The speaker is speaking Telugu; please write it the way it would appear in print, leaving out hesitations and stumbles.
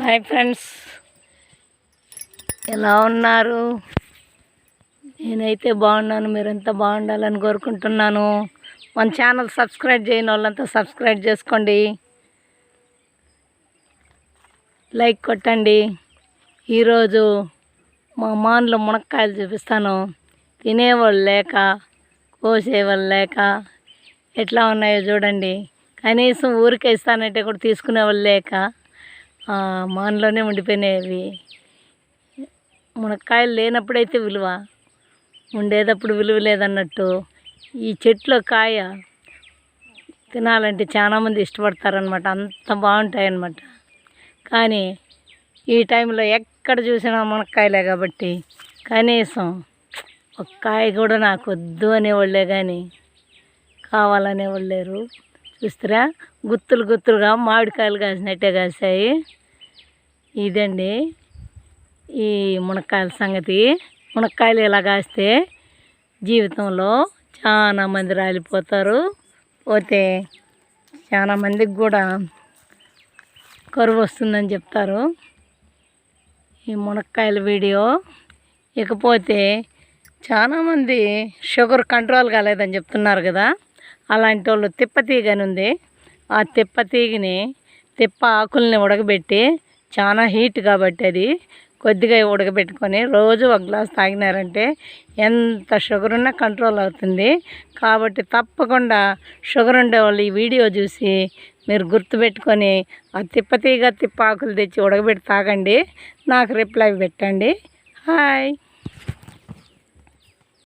హాయ్ ఫ్రెండ్స్, ఎలా ఉన్నారు? నేనైతే బాగున్నాను. మీరంతా బాగుండాలని కోరుకుంటున్నాను. మన ఛానల్ సబ్స్క్రైబ్ చేయని వాళ్ళంతా సబ్స్క్రైబ్ చేసుకోండి, లైక్ కొట్టండి. ఈరోజు మా మాన్లో మునక్కాయలు చూపిస్తాను. తినేవాళ్ళు లేక, కోసేవాళ్ళు లేక ఎట్లా ఉన్నాయో చూడండి. కనీసం ఊరికే ఇస్తానంటే కూడా తీసుకునేవాళ్ళు లేక మాన్లోనే ఉండిపోయినాయి. మునక్కాయలు లేనప్పుడైతే విలువ, ఉండేటప్పుడు విలువ లేదన్నట్టు. ఈ చెట్లో కాయ తినాలంటే చాలామంది ఇష్టపడతారనమాట, అంత బాగుంటాయన్నమాట. కానీ ఈ టైంలో ఎక్కడ చూసినా మునక్కాయలే కాబట్టి కనీసం ఒక కాయ కూడా నాకు వద్దు అనేవాళ్ళే కానీ కావాలనేవాళ్ళు లేరు. చూస్తారా, గుత్తులు గుత్తులుగా మామిడికాయలు కాసినట్టే కాసాయి. ఇదండి ఈ మునక్కాయల సంగతి. మునక్కాయలు ఇలా కాస్తే జీవితంలో చాలామంది రాలిపోతారు. పోతే చాలామందికి కూడా కరువు వస్తుందని చెప్తారు ఈ మునక్కాయల వీడియో. ఇకపోతే చాలామంది షుగర్ కంట్రోల్ కాలేదని చెప్తున్నారు కదా, అలాంటి వాళ్ళు తిప్పతీగని ఉంది. ఆ తిప్పతీగని ఆకుల్ని ఉడకబెట్టి, చాలా హీట్ కాబట్టి అది కొద్దిగా ఉడకబెట్టుకొని రోజు ఒక గ్లాస్ తాగినారంటే ఎంత షుగర్ ఉన్నా కంట్రోల్ అవుతుంది. కాబట్టి తప్పకుండా షుగర్ ఉండేవాళ్ళు ఈ వీడియో చూసి మీరు గుర్తుపెట్టుకొని ఆ తిప్ప ఆకులు తెచ్చి ఉడకబెట్టి తాగండి. నాకు రిప్లై పెట్టండి. హాయ్.